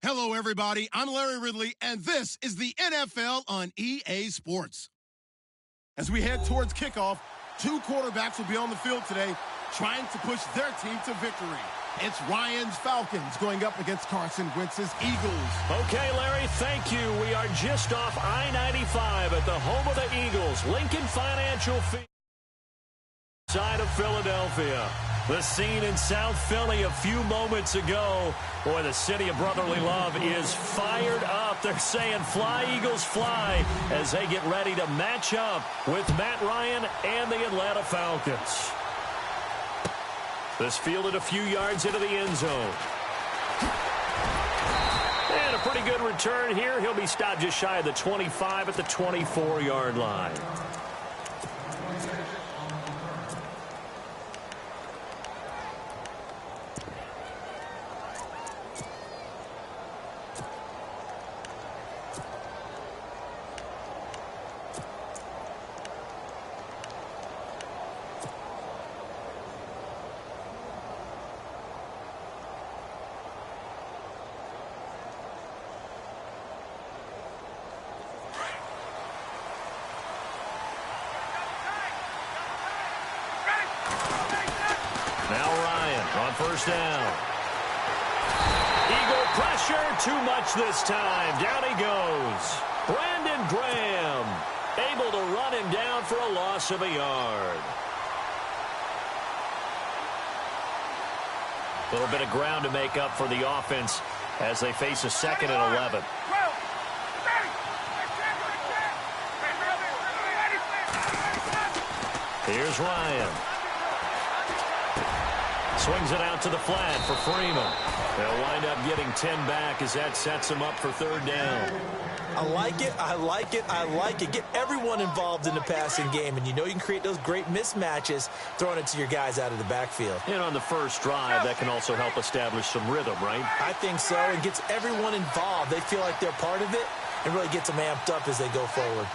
Hello, everybody. I'm Larry Ridley, and this is the NFL on EA Sports. As we head towards kickoff, two quarterbacks will be on the field today trying to push their team to victory. It's Ryan's Falcons going up against Carson Wentz's Eagles. Okay, Larry, thank you. We are just off I-95 at the home of the Eagles, Lincoln Financial Field, side of Philadelphia. The scene in South Philly a few moments ago. Boy, the city of brotherly love is fired up. They're saying, fly, Eagles, fly, as they get ready to match up with Matt Ryan and the Atlanta Falcons. This fielded a few yards into the end zone. And a pretty good return here. He'll be stopped just shy of the 25 at the 24-yard line. First down. Eagle pressure, too much this time. Down he goes. Brandon Graham able to run him down for a loss of a yard. A little bit of ground to make up for the offense as they face a 2nd and 11. Here's Ryan. Swings it out to the flat for Freeman. They'll wind up getting 10 back as that sets them up for 3rd down. I like it. I like it. I like it. Get everyone involved in the passing game, and you know you can create those great mismatches throwing it to your guys out of the backfield. And on the first drive, that can also help establish some rhythm, right? I think so. It gets everyone involved. They feel like they're part of it and really gets them amped up as they go forward.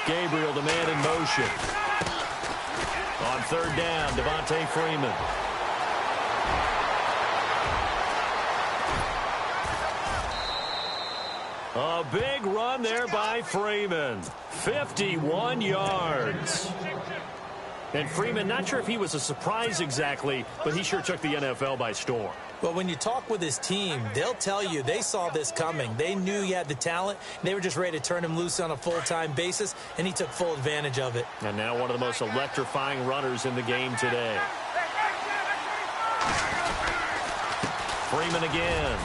Gabriel, the man in motion. On 3rd down, Devontae Freeman. A big run there by Freeman. 51 yards. And Freeman, not sure if he was a surprise exactly, but he sure took the NFL by storm. Well, when you talk with his team, they'll tell you they saw this coming. They knew he had the talent. They were just ready to turn him loose on a full-time basis, and he took full advantage of it. And now one of the most electrifying runners in the game today. Freeman again.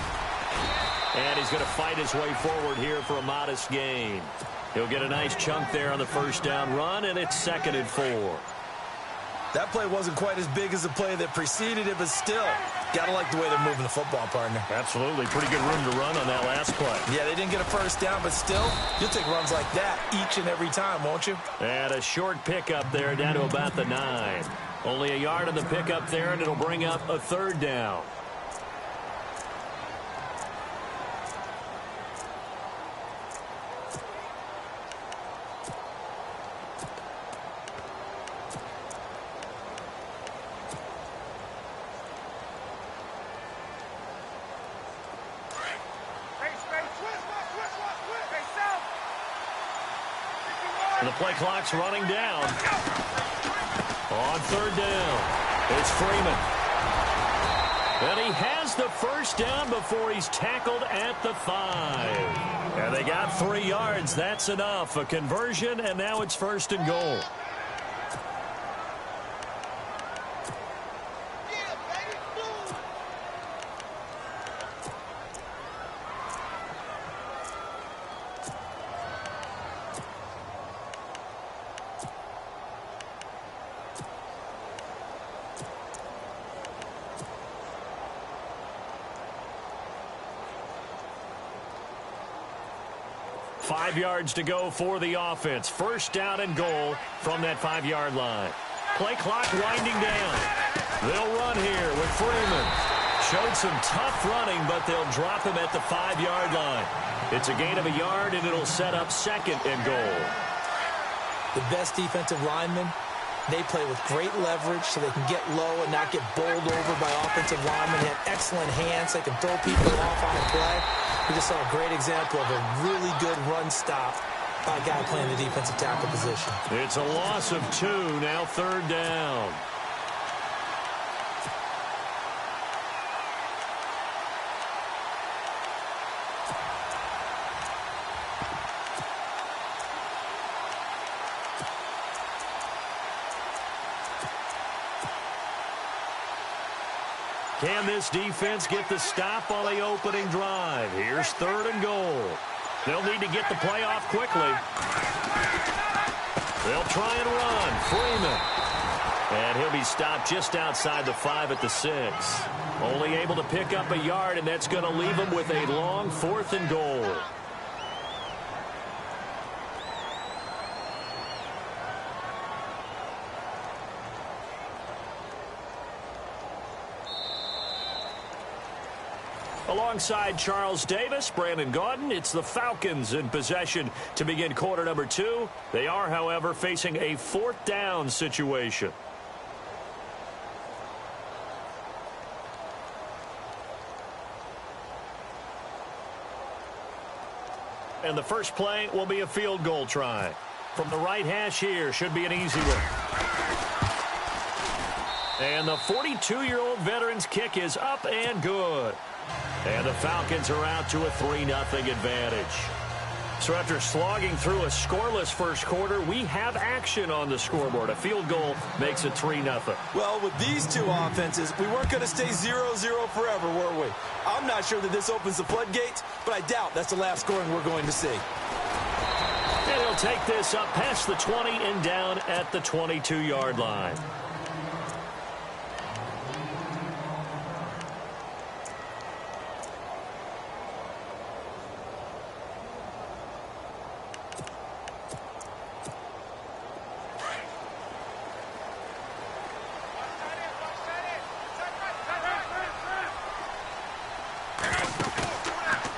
And he's going to fight his way forward here for a modest gain. He'll get a nice chunk there on the first down run, and it's 2nd and 4. That play wasn't quite as big as the play that preceded it, but still, got to like the way they're moving the football, partner. Absolutely. Pretty good room to run on that last play. Yeah, they didn't get a first down, but still, you'll take runs like that each and every time, won't you? And a short pickup there down to about the 9. Only a yard on the pickup there, and it'll bring up a 3rd down. And the play clock's running down. On 3rd down, it's Freeman. And he has the first down before he's tackled at the 5. And they got 3 yards. That's enough. A conversion, and now it's 1st and goal. Five yards to go for the offense. First down and goal from that 5-yard line. Play clock winding down. They'll run here with Freeman. Showed some tough running, but they'll drop him at the 5-yard line. It's a gain of a yard, and it'll set up 2nd and goal. The best defensive lineman They play with great leverage so they can get low and not get bowled over by offensive linemen. They have excellent hands. They can throw people off on a play. We just saw a great example of a really good run stop by a guy playing the defensive tackle position. It's a loss of 2, now 3rd down. Can this defense get the stop on the opening drive? Here's 3rd and goal. They'll need to get the play off quickly. They'll try and run. Freeman. And he'll be stopped just outside the 5 at the 6. Only able to pick up a yard, and that's going to leave him with a long 4th and goal. Alongside Charles Davis, Brandon Gaudin, it's the Falcons in possession to begin quarter number 2. They are, however, facing a 4th down situation. And the first play will be a field goal try. From the right hash here, should be an easy one. And the 42-year-old veteran's kick is up and good. And the Falcons are out to a 3-0 advantage. So after slogging through a scoreless first quarter, we have action on the scoreboard. A field goal makes it 3-0. Well, with these two offenses, we weren't going to stay 0-0 forever, were we? I'm not sure that this opens the floodgates, but I doubt that's the last scoring we're going to see. And he'll take this up past the 20 and down at the 22-yard line.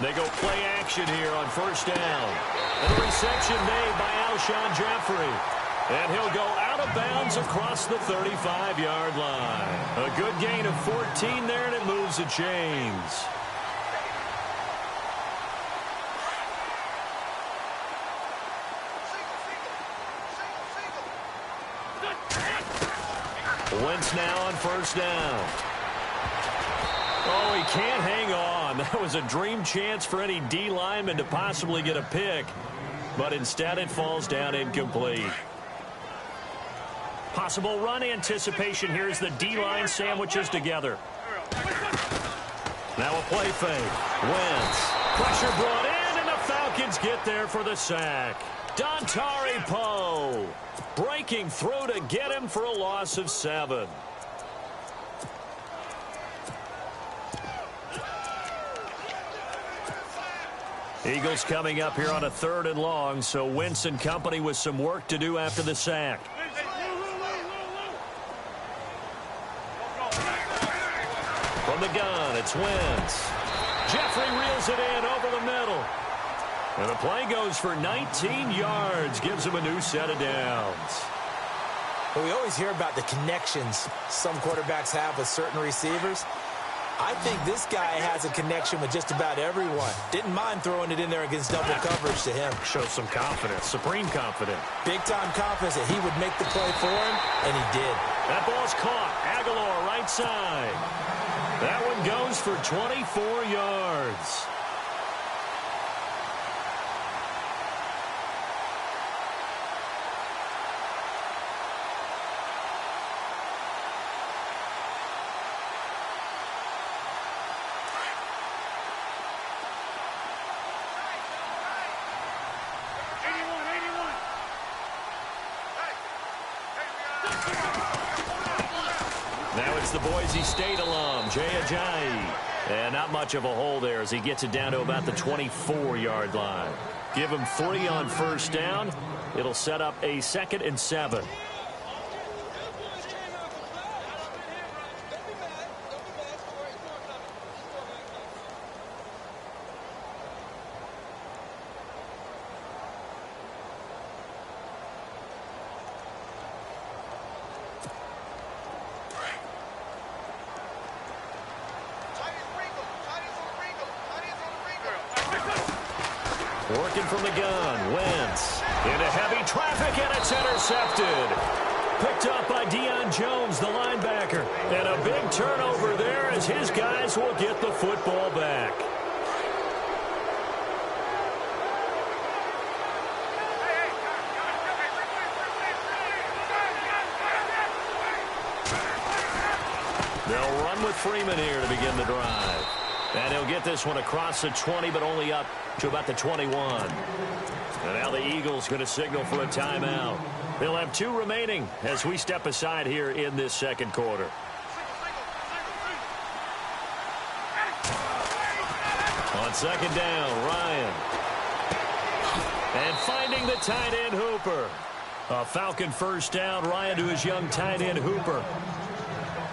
They go play action here on first down. And a reception made by Alshon Jeffrey. And he'll go out of bounds across the 35-yard line. A good gain of 14 there, and it moves the chains. Wentz now on first down. Oh, he can't hang on. That was a dream chance for any D lineman to possibly get a pick. But instead it falls down incomplete. Possible run anticipation here as the D-line sandwiches together. Now a play fake. Wentz. Pressure brought in, and the Falcons get there for the sack. Dontari Poe breaking through to get him for a loss of 7. Eagles coming up here on a 3rd and long, so Wentz and company with some work to do after the sack. From the gun, it's Wentz. Jeffrey reels it in over the middle. And the play goes for 19 yards, gives him a new set of downs. Well, we always hear about the connections some quarterbacks have with certain receivers. I think this guy has a connection with just about everyone. Didn't mind throwing it in there against double coverage to him. Shows some confidence, supreme confidence. Big-time confidence that he would make the play for him, and he did. That ball's caught. Aguilar right side. That one goes for 24 yards. Now it's the Boise State alum, Jay Ajayi. And not much of a hole there as he gets it down to about the 24-yard line. Give him 3 on first down. It'll set up a 2nd and 7. Working from the gun. Wentz into heavy traffic, and it's intercepted. Picked up by Deion Jones, the linebacker. And a big turnover there as his guys will get the football back. They'll run with Freeman here to begin the drive. And he'll get this one across the 20, but only up to about the 21. And now the Eagles going to signal for a timeout. They'll have 2 remaining as we step aside here in this second quarter. On second down, Ryan. And finding the tight end, Hooper. A Falcon first down, Ryan to his young tight end, Hooper.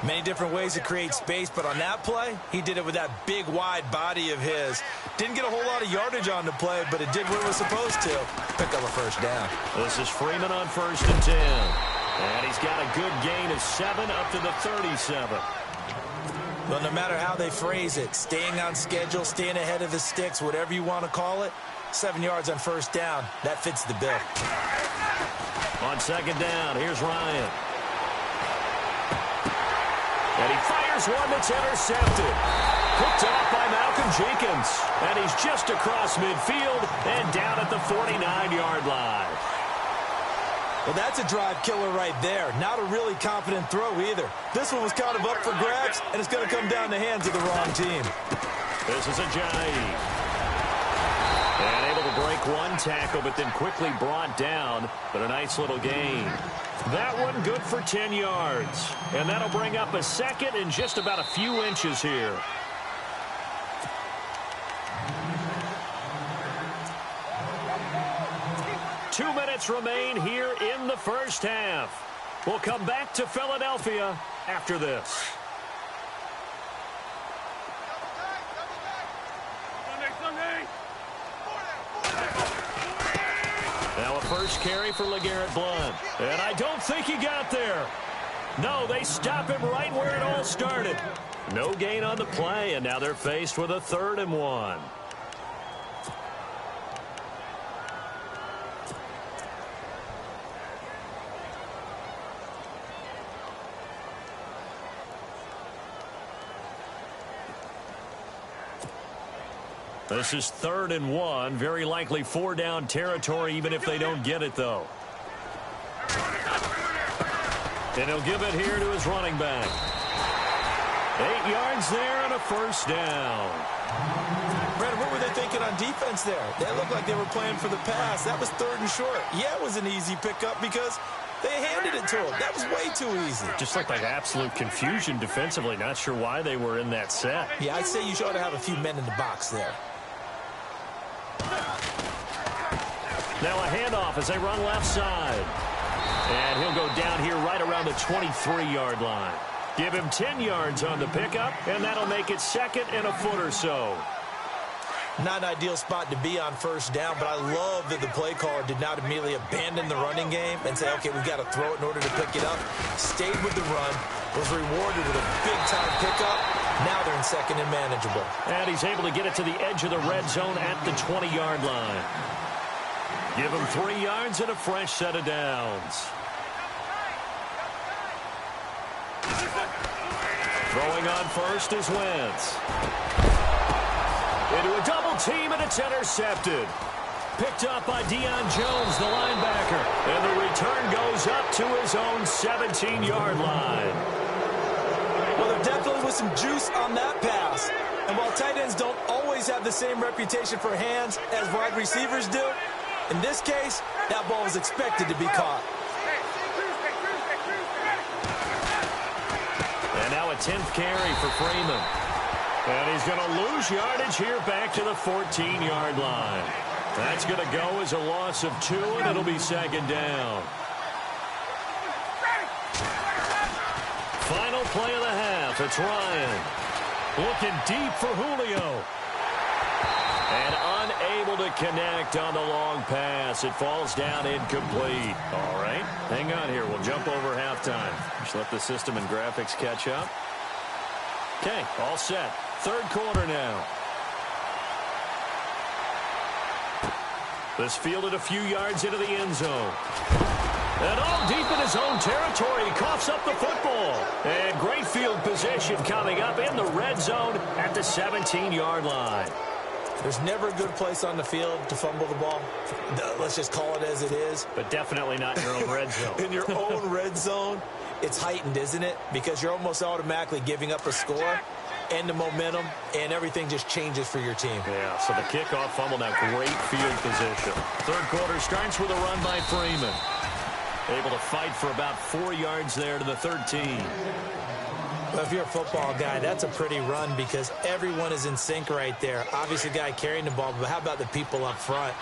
Many different ways to create space, but on that play, he did it with that big, wide body of his. Didn't get a whole lot of yardage on the play, but it did what it was supposed to. Pick up a first down. This is Freeman on 1st and 10. And he's got a good gain of 7 up to the 37. Well, no matter how they phrase it, staying on schedule, staying ahead of the sticks, whatever you want to call it, 7 yards on first down, that fits the bill. On second down, here's Ryan. And he fires one that's intercepted. Picked off by Malcolm Jenkins. And he's just across midfield and down at the 49-yard line. Well, that's a drive killer right there. Not a really confident throw either. This one was kind of up for grabs, and it's going to come down the hands of the wrong team. This is Ajayi. And able to break one tackle, but then quickly brought down. But a nice little gain. That one good for 10 yards. And that'll bring up a second and just about a few inches here. Two minutes remain here in the first half. We'll come back to Philadelphia after this. Now a first carry for LeGarrette Blount. And I don't think he got there. No, they stop him right where it all started. No gain on the play, and now they're faced with a 3rd and 1. This is 3rd and 1. Very likely 4-down territory, even if they don't get it, though. And he'll give it here to his running back. 8 yards there and a first down. Brad, what were they thinking on defense there? They looked like they were playing for the pass. That was 3rd and short. Yeah, it was an easy pickup because they handed it to him. That was way too easy. Just looked like absolute confusion defensively. Not sure why they were in that set. Yeah, I'd say you ought to have a few men in the box there. Now a handoff as they run left side. And he'll go down here right around the 23-yard line. Give him 10 yards on the pickup, and that'll make it 2nd and a foot or so. Not an ideal spot to be on first down, but I love that the play caller did not immediately abandon the running game and say, okay, we've got to throw it in order to pick it up. Stayed with the run, was rewarded with a big-time pickup. Now they're in 2nd and manageable. And he's able to get it to the edge of the red zone at the 20-yard line. Give him 3 yards and a fresh set of downs. Throwing on first is Wentz. Into a double team, and it's intercepted. Picked up by Deion Jones, the linebacker. And the return goes up to his own 17-yard line. Well, there definitely was some juice on that pass. And while tight ends don't always have the same reputation for hands as wide receivers do, in this case, that ball was expected to be caught. And now a 10th carry for Freeman. And he's going to lose yardage here back to the 14-yard line. That's going to go as a loss of 2, and it'll be 2nd down. Final play of the half. It's Ryan. Looking deep for Julio. And unable to connect on the long pass. It falls down incomplete. All right, hang on here. We'll jump over halftime. Just let the system and graphics catch up. Okay, all set. 3rd quarter now. This fielded a few yards into the end zone. And all deep in his own territory, he coughs up the football. And great field position coming up in the red zone at the 17-yard line. There's never a good place on the field to fumble the ball. Let's just call it as it is. But definitely not in your own red zone. In your own red zone, it's heightened, isn't it? Because you're almost automatically giving up a score and the momentum, and everything just changes for your team. Yeah, so the kickoff fumble now, great field position. Third quarter starts with a run by Freeman. Able to fight for about 4 yards there to the 13. Well, if you're a football guy, that's a pretty run because everyone is in sync right there. Obviously, the guy carrying the ball, but how about the people up front?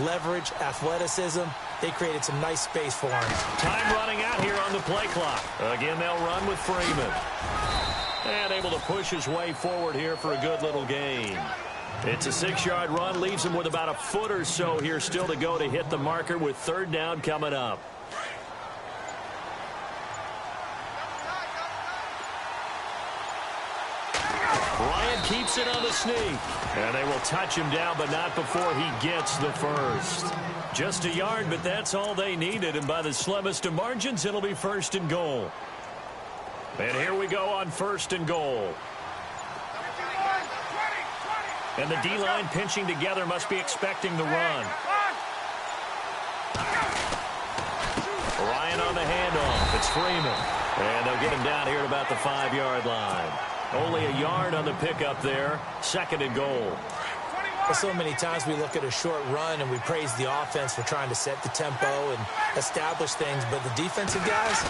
Leverage, athleticism, they created some nice space for him. Time running out here on the play clock. Again, they'll run with Freeman. And able to push his way forward here for a good little gain. It's a 6-yard run, leaves him with about a foot or so here still to go to hit the marker with third down coming up. Bryant keeps it on the sneak. And they will touch him down, but not before he gets the first. Just a yard, but that's all they needed. And by the slimmest of margins, it'll be first and goal. And here we go on first and goal. And the D-line pinching together must be expecting the run. Ryan on the handoff. It's Freeman. And they'll get him down here at about the 5-yard line. Only a yard on the pickup there. Second and goal. Well, so many times we look at a short run and we praise the offense for trying to set the tempo and establish things. But the defensive guys,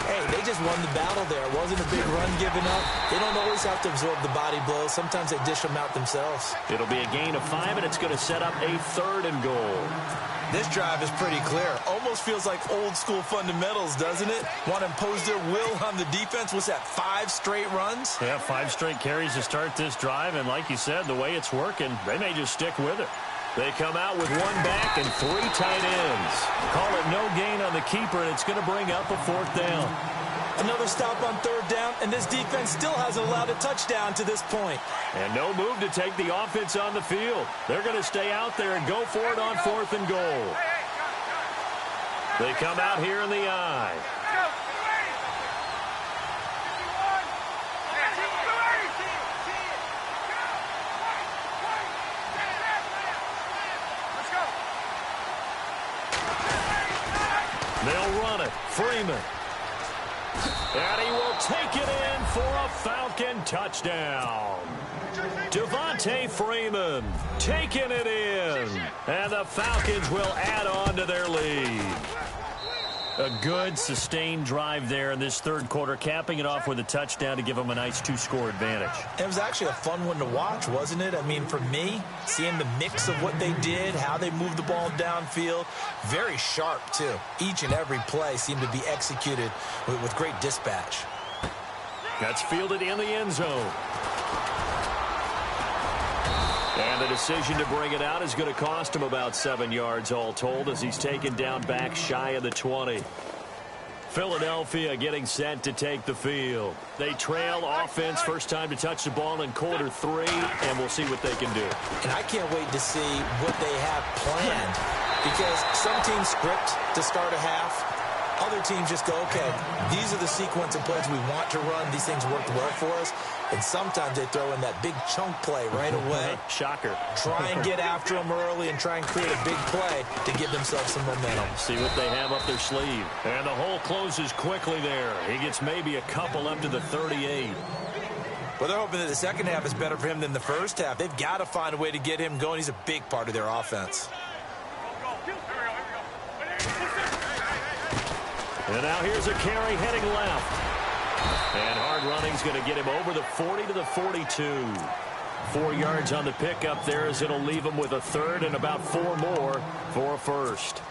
hey, they just won the battle there. It wasn't a big run given up. They don't always have to absorb the body blows. Sometimes they dish them out themselves. It'll be a gain of 5, and it's going to set up a third and goal. This drive is pretty clear. Almost feels like old school fundamentals, doesn't it? Want to impose their will on the defense. What's that, 5 straight runs? Yeah, 5 straight carries to start this drive. And like you said, the way it's working, they may just stick with it. They come out with 1 back and 3 tight ends. Call it no gain on the keeper, and it's going to bring up a 4th down. Another stop on 3rd down, and this defense still hasn't allowed a touchdown to this point. And no move to take the offense on the field. They're going to stay out there and go for it on 4th and goal. They come out here in the I. They'll run it. Freeman. And he will take it in for a Falcon touchdown. Devontae Freeman taking it in. And the Falcons will add on to their lead. A good, sustained drive there in this third quarter, capping it off with a touchdown to give them a nice 2-score advantage. It was actually a fun one to watch, wasn't it? I mean, for me, seeing the mix of what they did, how they moved the ball downfield, very sharp, too. Each and every play seemed to be executed with great dispatch. That's fielded in the end zone. And the decision to bring it out is going to cost him about 7 yards all told as he's taken down back shy of the 20. Philadelphia getting set to take the field. They trail offense, first time to touch the ball in quarter 3, and we'll see what they can do. And I can't wait to see what they have planned because some teams script to start a half. Other teams just go, okay, these are the sequence of plays we want to run. These things worked well for us. And sometimes they throw in that big chunk play right away. Shocker. Try and get after them early and try and create a big play to give themselves some momentum. See what they have up their sleeve. And the hole closes quickly there. He gets maybe a couple up to the 38. Well, they're hoping that the second half is better for him than the first half. They've got to find a way to get him going. He's a big part of their offense. And now here's a carry heading left. And hard running's going to get him over the 40 to the 42. 4 yards on the pickup there as it'll leave him with a third and about 4 more for a first.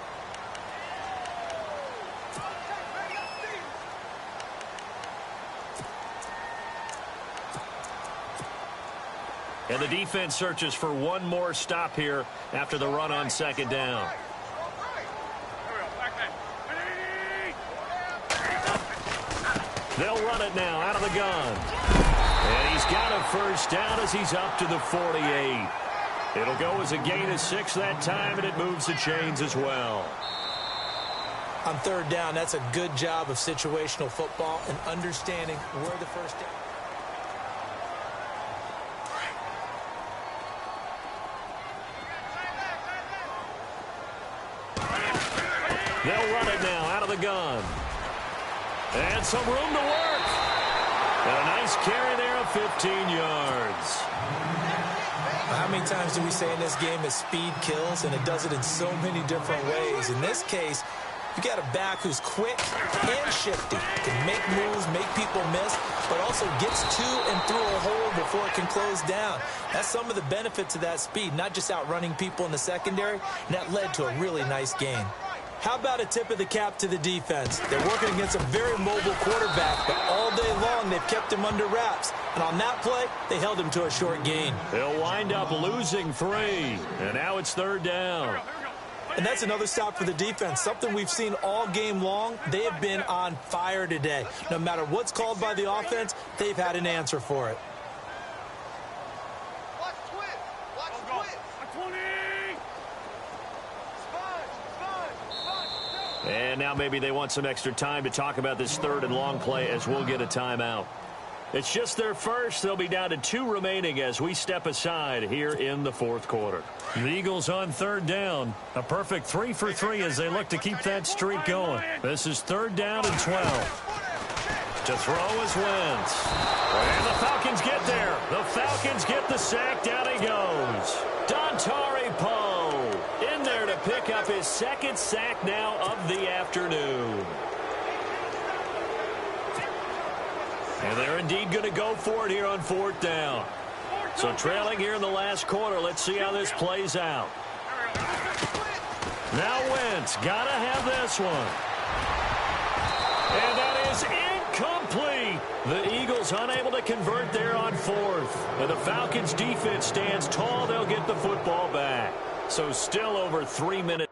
And the defense searches for one more stop here after the run on second down. They'll run it now out of the gun. And he's got a first down as he's up to the 48. It'll go as a gain of 6 that time, and it moves the chains as well. On third down, that's a good job of situational football and understanding where the first down. They'll run it now out of the gun. And some room to work. And a nice carry there of 15 yards. How many times do we say in this game that speed kills, and it does it in so many different ways? In this case, you got a back who's quick and shifty, can make moves, make people miss, but also gets to and through a hole before it can close down. That's some of the benefits of that speed, not just outrunning people in the secondary, and that led to a really nice gain. How about a tip of the cap to the defense? They're working against a very mobile quarterback, but all day long they've kept him under wraps. And on that play, they held him to a short gain. They'll wind up losing 3. And now it's third down. And that's another stop for the defense, something we've seen all game long. They have been on fire today. No matter what's called by the offense, they've had an answer for it. And now maybe they want some extra time to talk about this third and long play as we'll get a timeout. It's just their first. They'll be down to 2 remaining as we step aside here in the fourth quarter. The Eagles on third down. A perfect 3 for 3 as they look to keep that streak going. This is third down and 12. To throw is Wentz. And the Falcons get there. The Falcons get the sack. Down he goes. Dontari Poe in there to pick up his second sack now of the afternoon. And they're indeed going to go for it here on fourth down. So trailing here in the last quarter. Let's see how this plays out. Now Wentz got to have this one. And that is incomplete. The Eagles unable to convert there on fourth. And the Falcons defense stands tall. They'll get the football back. So still over 3 minutes.